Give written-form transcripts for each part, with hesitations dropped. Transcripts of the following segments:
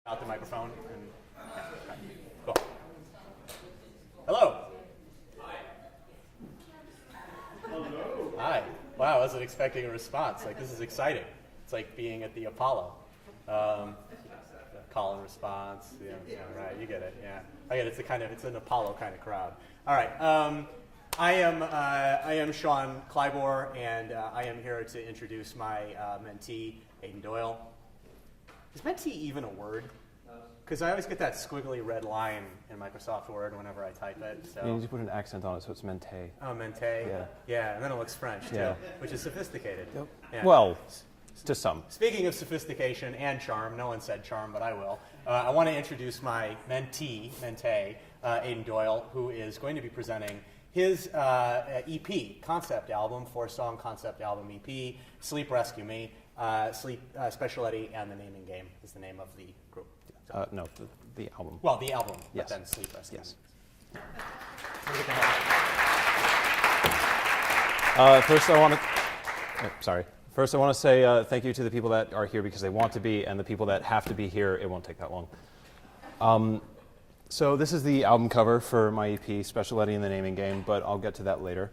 Out the microphone and cool. Hello. Hello. Hi. Wow, I wasn't expecting a response. Like, this is exciting. It's like being at the Apollo. Call and response. Yeah, right. You get it. Yeah, I get it. It's an Apollo kind of crowd. All right. I am Sean Clybor, and I am here to introduce my mentee, Adin Doyle. Is mentee even a word? Because I always get that squiggly red line in Microsoft Word whenever I type it. So. You need to put an accent on it, so it's mentee. Oh, mentee? Yeah, and then it looks French, too, which is sophisticated. Yep. Yeah. Well, to some. Speaking of sophistication and charm, no one said charm, but I will. I want to introduce my mentee, Adin Doyle, who is going to be presenting his EP, concept album, 4-song concept album EP, Sleep Rescue Me, Special Eddie, and The Naming Game is the name of the group. No, the album. Well, the album, yes. But then Sleep Rescue. Yes. First, I want to say thank you to the people that are here because they want to be, and the people that have to be here. It won't take that long. So this is the album cover for my EP, Special Eddie and the Naming Game, but I'll get to that later.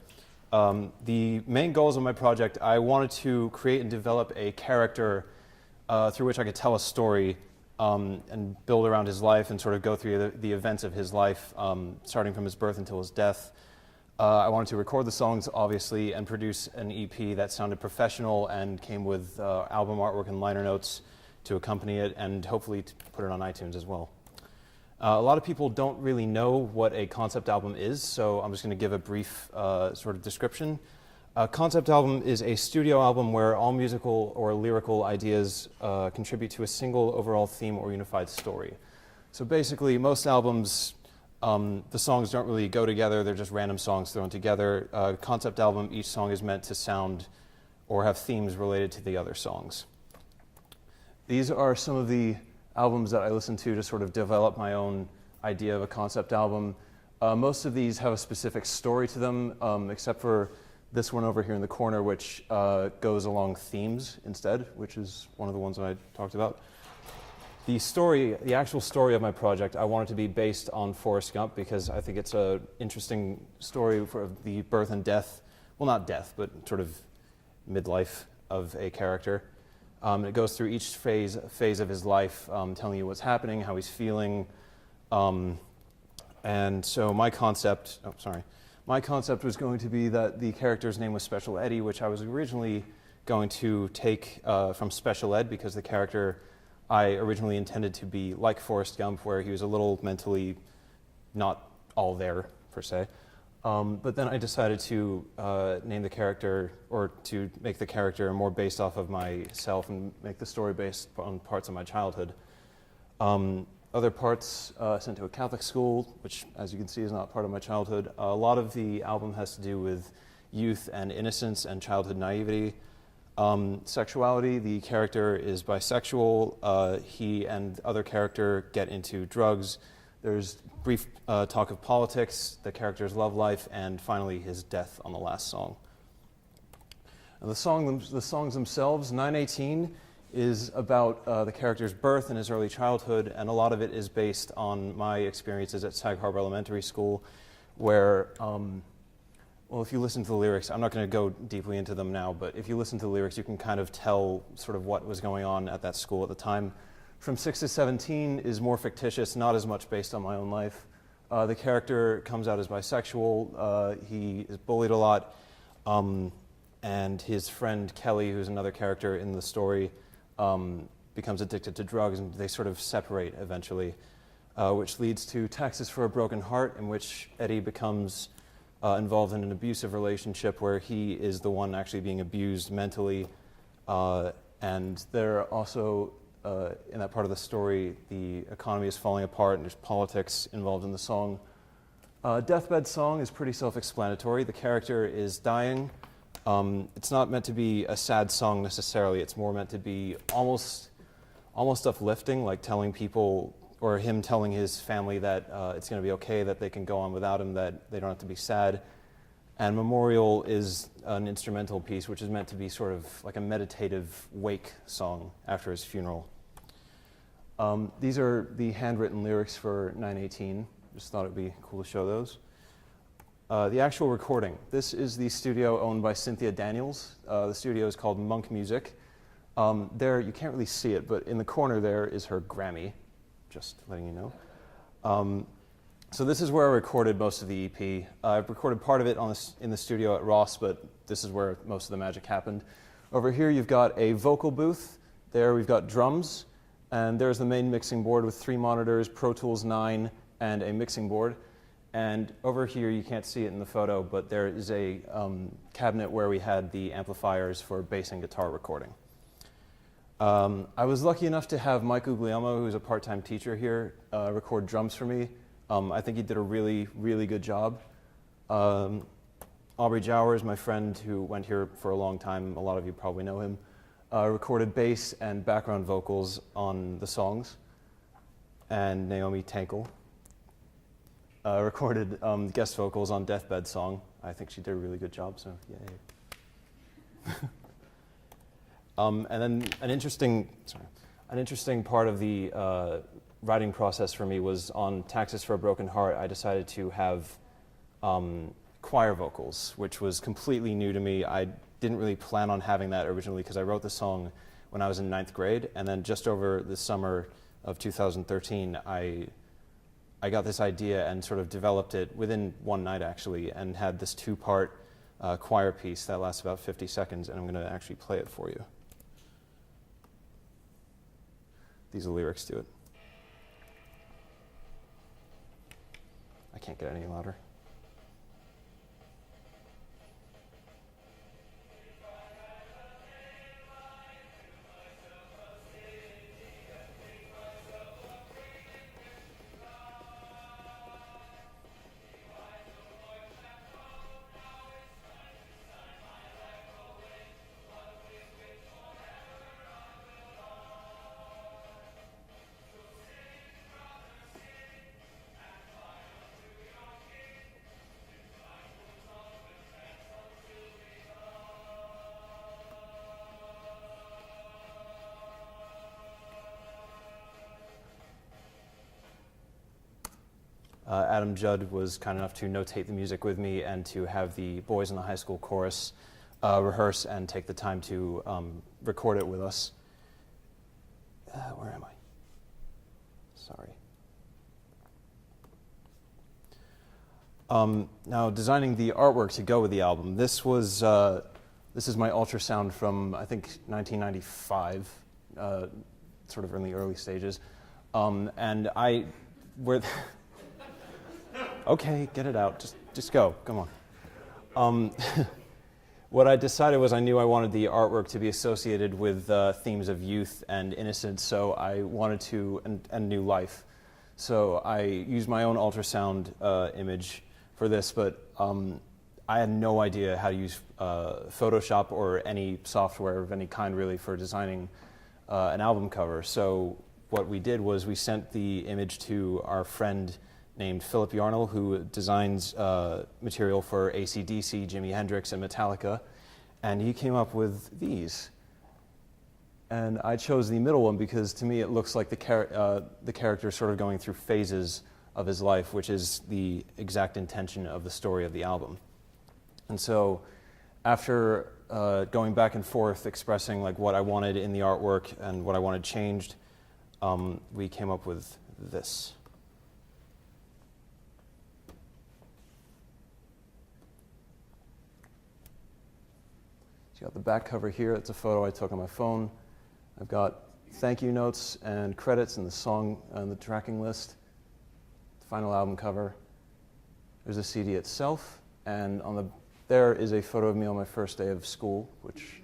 The main goals of my project, I wanted to create and develop a character through which I could tell a story and build around his life and sort of go through the events of his life, starting from his birth until his death. I wanted to record the songs, obviously, and produce an EP that sounded professional and came with album artwork and liner notes to accompany it, and hopefully to put it on iTunes as well. A lot of people don't really know what a concept album is, so I'm just going to give a brief sort of description. A concept album is a studio album where all musical or lyrical ideas contribute to a single overall theme or unified story. So basically, most albums, the songs don't really go together, they're just random songs thrown together. Concept album, each song is meant to sound or have themes related to the other songs. These are some of the albums that I listen to sort of develop my own idea of a concept album. Most of these have a specific story to them, except for this one over here in the corner, which goes along themes instead, which is one of the ones that I talked about. The actual story of my project, I want it to be based on Forrest Gump because I think it's an interesting story for the birth and death, well, not death, but sort of midlife of a character. It goes through each phase of his life, telling you what's happening, how he's feeling. And so my concept was going to be that the character's name was Special Eddie, which I was originally going to take from Special Ed because the character I originally intended to be like Forrest Gump, where he was a little mentally not all there, per se. But then I decided to name the character, or to make the character more based off of myself and make the story based on parts of my childhood. Other parts sent to a Catholic school, which, as you can see, is not part of my childhood. A lot of the album has to do with youth and innocence and childhood naivety. Sexuality, the character is bisexual. He and the other character get into drugs. There's brief talk of politics, the character's love life, and finally his death on the last song. And the songs themselves, 918 is about the character's birth and his early childhood, and a lot of it is based on my experiences at Sag Harbor Elementary School, where, well, if you listen to the lyrics, I'm not going to go deeply into them now, but if you listen to the lyrics, you can kind of tell sort of what was going on at that school at the time. From 6 to 17 is more fictitious, not as much based on my own life. The character comes out as bisexual. He is bullied a lot. And his friend Kelly, who's another character in the story, becomes addicted to drugs, and they sort of separate eventually, which leads to Texas for a Broken Heart, in which Eddie becomes involved in an abusive relationship where he is the one actually being abused mentally. And there are also in that part of the story, the economy is falling apart and there's politics involved in the song. Deathbed Song is pretty self-explanatory. The character is dying. It's not meant to be a sad song necessarily. It's more meant to be almost uplifting, like telling people, or him telling his family that it's going to be okay, that they can go on without him, that they don't have to be sad. And Memorial is an instrumental piece, which is meant to be sort of like a meditative wake song after his funeral. These are the handwritten lyrics for 918. Just thought it'd be cool to show those. The actual recording. This is the studio owned by Cynthia Daniels. The studio is called Monk Music. There, you can't really see it, but in the corner there is her Grammy, just letting you know. So this is where I recorded most of the EP. I've recorded part of it in the studio at Ross, but this is where most of the magic happened. Over here you've got a vocal booth. There we've got drums, and there's the main mixing board with 3 monitors, Pro Tools 9, and a mixing board. And over here, you can't see it in the photo, but there is a cabinet where we had the amplifiers for bass and guitar recording. I was lucky enough to have Mike Guglielmo, who's a part-time teacher here, record drums for me. I think he did a really, really good job. Aubrey Jowers, my friend who went here for a long time, a lot of you probably know him, recorded bass and background vocals on the songs. And Naomi Tankel recorded guest vocals on Deathbed Song. I think she did a really good job, so yay. And then an interesting part of the writing process for me was on Taxes for a Broken Heart. I decided to have choir vocals, which was completely new to me. I didn't really plan on having that originally because I wrote the song when I was in 9th grade, and then just over the summer of 2013, I got this idea and sort of developed it within one night actually, and had this 2-part choir piece that lasts about 50 seconds, and I'm going to actually play it for you. These are lyrics to it. I can't get any louder. Adam Judd was kind enough to notate the music with me and to have the boys in the high school chorus rehearse and take the time to record it with us. Where am I? Sorry. Now, designing the artwork to go with the album. This is my ultrasound from, I think, 1995, sort of in the early stages. Okay, get it out. Just go. Come on. What I decided was I knew I wanted the artwork to be associated with themes of youth and innocence, so I wanted to, and new life. So I used my own ultrasound image for this, but I had no idea how to use Photoshop or any software of any kind really for designing an album cover. So what we did was we sent the image to our friend named Philip Yarnell, who designs material for AC/DC, Jimi Hendrix, and Metallica, and he came up with these. And I chose the middle one because to me it looks like the character sort of going through phases of his life, which is the exact intention of the story of the album. And so after going back and forth expressing like what I wanted in the artwork and what I wanted changed, we came up with this. So you got the back cover here. It's a photo I took on my phone. I've got thank you notes and credits and the song and the tracking list. The final album cover. There's a CD itself, and there is a photo of me on my first day of school, which,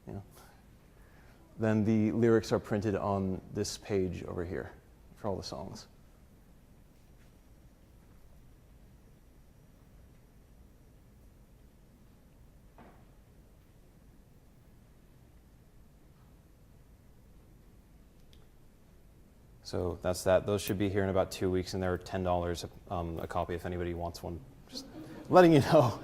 you know. Then the lyrics are printed on this page over here for all the songs. So that's that. Those should be here in about 2 weeks, and they're $10 a copy if anybody wants one. Just letting you know.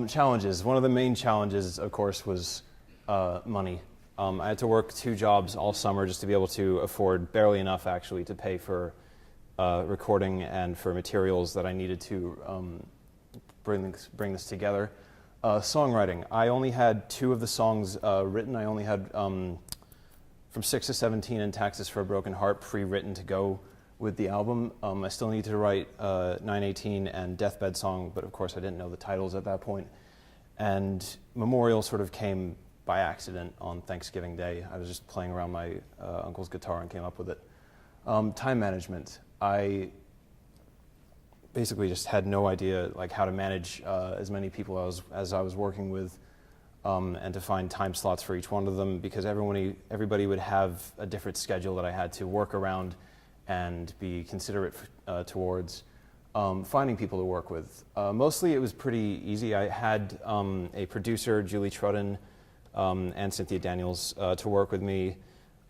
Challenges. One of the main challenges, of course, was money. I had to work 2 jobs all summer just to be able to afford barely enough actually to pay for recording and for materials that I needed to bring this together. Songwriting. I only had 2 of the songs written. I only had From 6 to 17 and Taxes for a Broken Heart pre-written to go with the album. I still need to write 918 and Deathbed Song, but of course I didn't know the titles at that point. And Memorial sort of came by accident on Thanksgiving Day. I was just playing around my uncle's guitar and came up with it. Time management. I basically just had no idea like how to manage as many people as I was working with, and to find time slots for each one of them, because everybody would have a different schedule that I had to work around and be considerate towards. Finding people to work with. Mostly it was pretty easy. I had a producer, Julie Trudden, and Cynthia Daniels to work with me.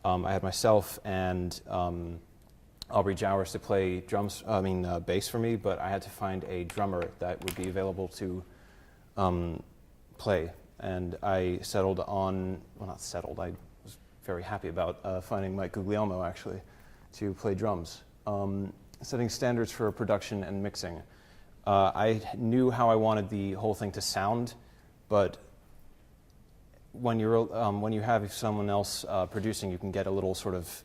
I had myself and Aubrey Jowers to play bass for me, but I had to find a drummer that would be available to play. And I settled on, well, not settled, I was very happy about finding Mike Guglielmo actually to play drums. Setting standards for production and mixing. I knew how I wanted the whole thing to sound, but when you have someone else producing, you can get a little sort of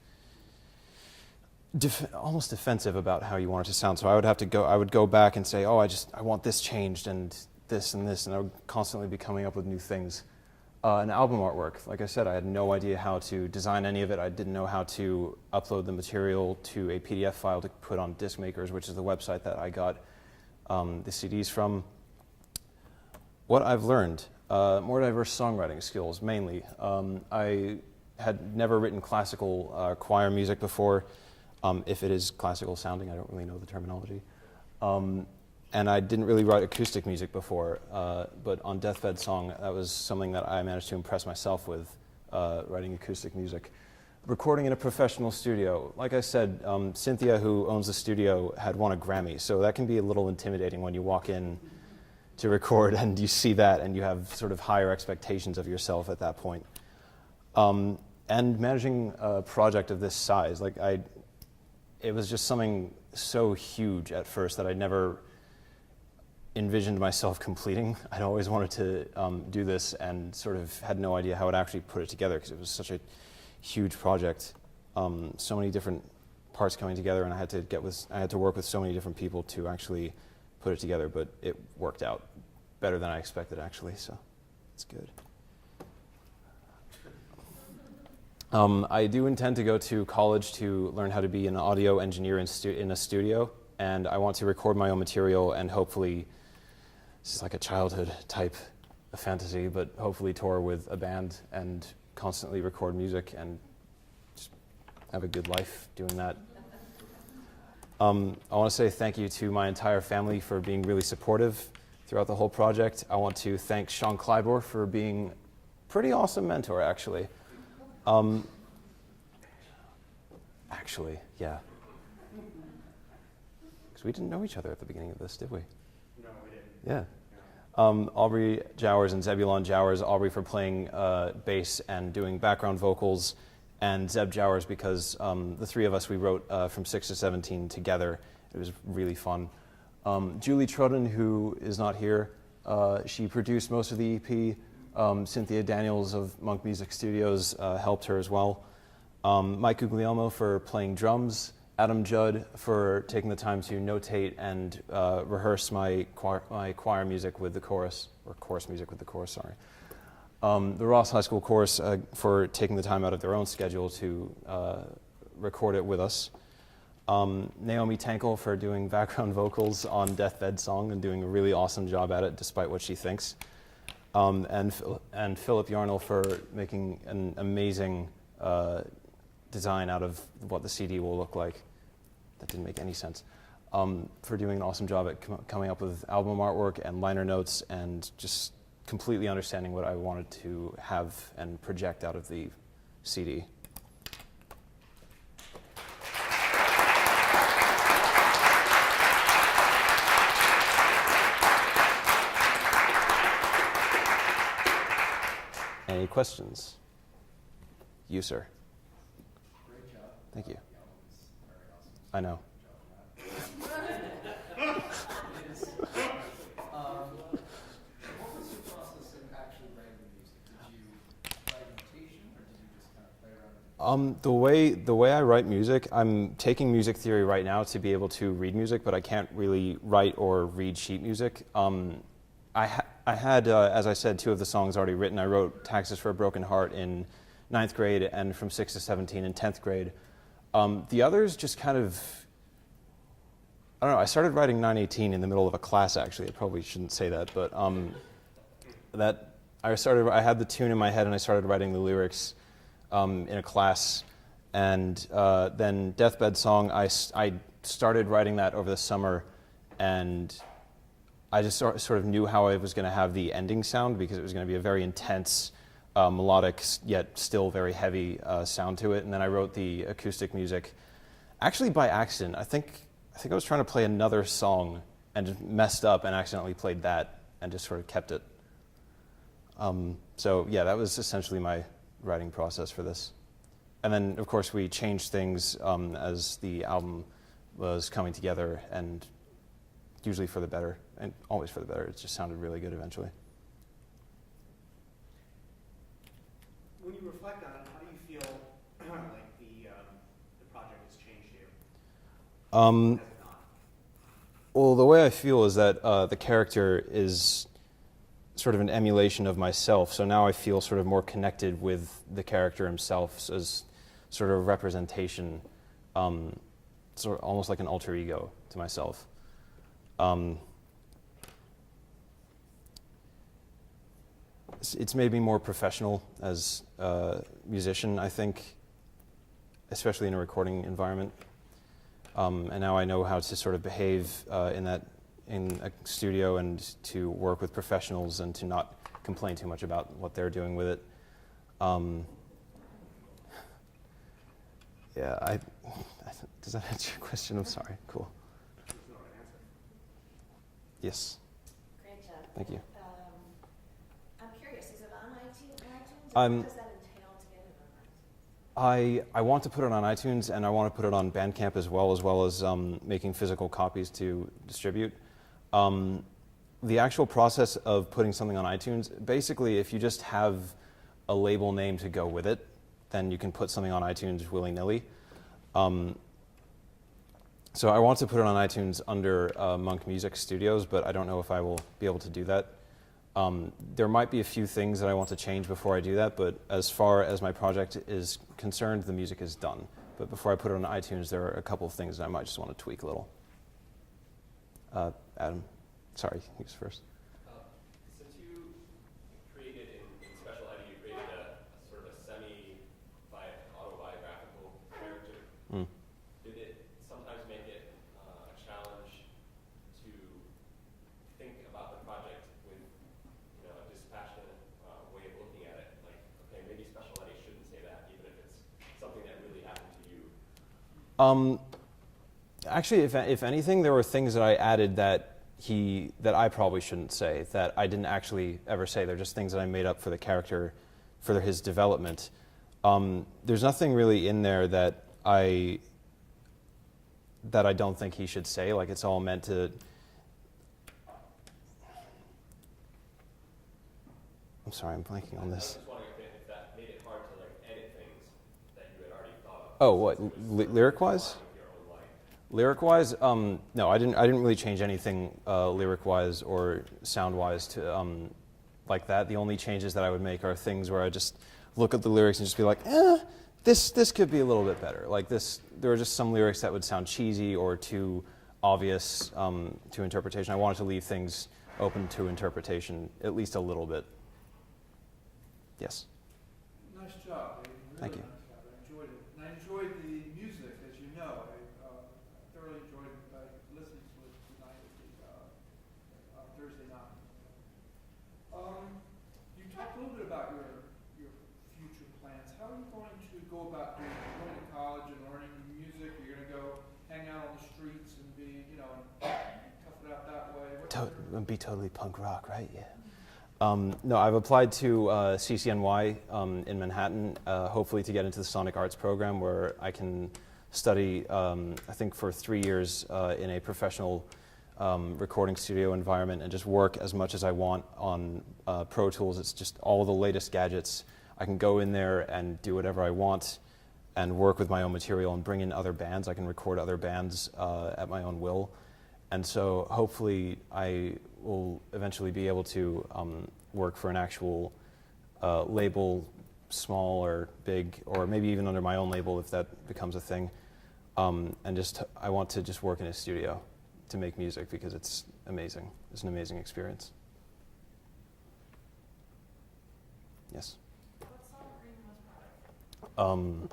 almost defensive about how you want it to sound. So I would go back and say, oh, I want this changed and this, and I would constantly be coming up with new things. An album artwork, like I said, I had no idea how to design any of it. I didn't know how to upload the material to a PDF file to put on Disc Makers, which is the website that I got the CDs from. What I've learned, more diverse songwriting skills, mainly. I had never written classical choir music before, if it is classical sounding, I don't really know the terminology. And I didn't really write acoustic music before, but on Deathbed Song, that was something that I managed to impress myself with, writing acoustic music. Recording in a professional studio. Like I said, Cynthia, who owns the studio, had won a Grammy, so that can be a little intimidating when you walk in to record and you see that and you have sort of higher expectations of yourself at that point. And managing a project of this size, it was just something so huge at first that I never envisioned myself completing. I'd always wanted to do this and sort of had no idea how I'd actually put it together because it was such a huge project. So many different parts coming together, and I had to work with so many different people to actually put it together, but it worked out better than I expected actually, so it's good. I do intend to go to college to learn how to be an audio engineer in a studio, and I want to record my own material and hopefully, this is like a childhood type of fantasy, but hopefully tour with a band and constantly record music and just have a good life doing that. I want to say thank you to my entire family for being really supportive throughout the whole project. I want to thank Sean Clybour for being a pretty awesome mentor, actually. Yeah. Because we didn't know each other at the beginning of this, did we? No, we didn't. Yeah. Aubrey Jowers and Zebulon Jowers, Aubrey for playing bass and doing background vocals, and Zeb Jowers because the three of us, we wrote From 6 to 17 together. It was really fun. Julie Trudden, who is not here, she produced most of the EP. Cynthia Daniels of Monk Music Studios helped her as well. Mike Guglielmo for playing drums. Adam Judd for taking the time to notate and rehearse my choir music with the chorus, or chorus music with the chorus, sorry. The Ross High School Chorus for taking the time out of their own schedule to record it with us. Naomi Tankel for doing background vocals on Deathbed Song and doing a really awesome job at it, despite what she thinks. And Philip Yarnell for making an amazing design out of what the CD will look like. That didn't make any sense. For doing an awesome job at coming up with album artwork and liner notes and just completely understanding what I wanted to have and project out of the CD. Any questions? you, sir. Great job. Thank you. The album is very awesome. I know. What was your process in actually writing the music? Did you write notation, or did you just kind of play around with it? The way I write music, I'm taking music theory right now to be able to read music, but I can't really write or read sheet music. I had, as I said, 2 of the songs already written. I wrote Taxes for a Broken Heart in 9th grade and From 6 to 17 in 10th grade. The others just kind of, I don't know, I started writing 918 in the middle of a class, actually. I probably shouldn't say that, but I had the tune in my head and I started writing the lyrics in a class. And then Deathbed Song, I started writing that over the summer, and I just sort of knew how I was going to have the ending sound, because it was going to be a very intense, melodic, yet still very heavy sound to it. And then I wrote the acoustic music, actually by accident. I think I was trying to play another song and just messed up and accidentally played that and just sort of kept it. So yeah, that was essentially my writing process for this. And then, of course, we changed things as the album was coming together, and usually for the better, and always for the better. It just sounded really good eventually. When you reflect on it, how do you feel like the project has changed you? Has it not? Well, the way I feel is that the character is sort of an emulation of myself, so now I feel sort of more connected with the character himself as sort of a representation, sort of almost like an alter ego to myself. It's made me more professional as a musician, I think, especially in a recording environment. And now I know how to sort of behave in a studio, and to work with professionals, and to not complain too much about what they're doing with it. Yeah, does that answer your question? I'm sorry. Cool. There's no right answer. Yes. Great job. Thank you. I'm curious, is it on iTunes? I'm- What does that entail to get it on iTunes? I want to put it on iTunes, and I want to put it on Bandcamp as well as making physical copies to distribute. The actual process of putting something on iTunes, basically, if you just have a label name to go with it, then you can put something on iTunes willy-nilly. So I want to put it on iTunes under Monk Music Studios, but I don't know if I will be able to do that. There might be a few things that I want to change before I do that, but as far as my project is concerned, the music is done. But before I put it on iTunes, there are a couple of things that I might just want to tweak a little. Adam, sorry, he was first. Since you created in Special Ed, you created a sort of a semi-autobiographical character. Did it sometimes make it a challenge to think about the project with, a dispassionate way of looking at it? Like, okay, maybe Special Ed shouldn't say that, even if it's something that really happened to you. Actually, if anything, there were things that I added that I probably shouldn't say, that I didn't actually ever say. They're just things that I made up for the character, for his development. There's nothing really in there that I don't think he should say. Like, it's all meant to. I'm sorry, I'm blanking on I was this. just wondering if that made it hard to edit things that you had already thought of. Oh, what, lyric-wise? With your own life. Lyric-wise, no, I didn't really change anything lyric-wise or sound-wise to like that. The only changes that I would make are things where I just look at the lyrics and just be like, this could be a little bit better. Like this, there were just some lyrics that would sound cheesy or too obvious to interpretation. I wanted to leave things open to interpretation at least a little bit. Yes. Nice job, Dave. Really Thank you. Nice job. I enjoyed it. And I enjoyed the music, as you know. I thoroughly enjoyed listening to it tonight Thursday night. You talked a little bit about your future plans. How are you going to go about going to college and learning music? You're going to go hang out on the streets and be, and tough it out that way? Be totally punk rock, right? Yeah. No, I've applied to CCNY in Manhattan, hopefully to get into the Sonic Arts program where I can study, I think for 3 years in a professional recording studio environment and just work as much as I want on Pro Tools. It's just all the latest gadgets. I can go in there and do whatever I want and work with my own material and bring in other bands. I can record other bands at my own will. And so hopefully I will eventually be able to work for an actual label, small or big, or maybe even under my own label if that becomes a thing. And just I want to just work in a studio to make music because it's amazing. It's an amazing experience. Yes? What song are you most proud of?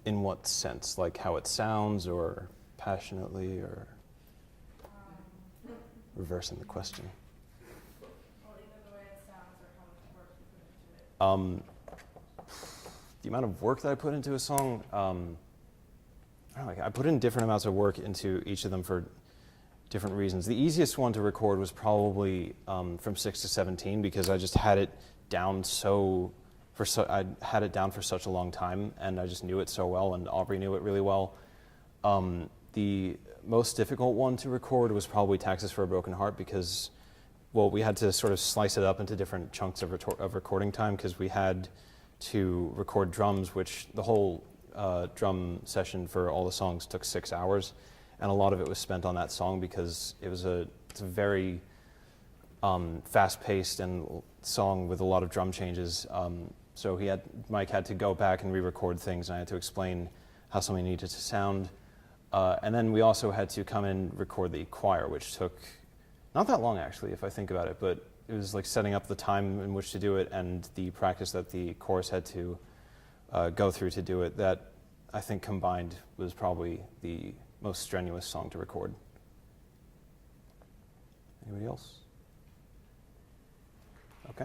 In what sense? Like how it sounds or passionately or reversing the question? Well, either the way it sounds or how much work you put into it. The amount of work that I put into a song, I don't know, I put in different amounts of work into each of them for different reasons. The easiest one to record was probably from 6 to 17 because I just had it down I had it down for such a long time and I just knew it so well and Aubrey knew it really well. The most difficult one to record was probably Taxes for a Broken Heart because, well, we had to sort of slice it up into different chunks of recording time because we had to record drums, which the whole drum session for all the songs took 6 hours, and a lot of it was spent on that song because it's a very fast-paced and song with a lot of drum changes. So Mike had to go back and re-record things, and I had to explain how something needed to sound. And then we also had to come and record the choir, which took not that long actually, if I think about it, but it was like setting up the time in which to do it and the practice that the chorus had to go through to do it. That I think combined was probably the most strenuous song to record. Anybody else? Okay.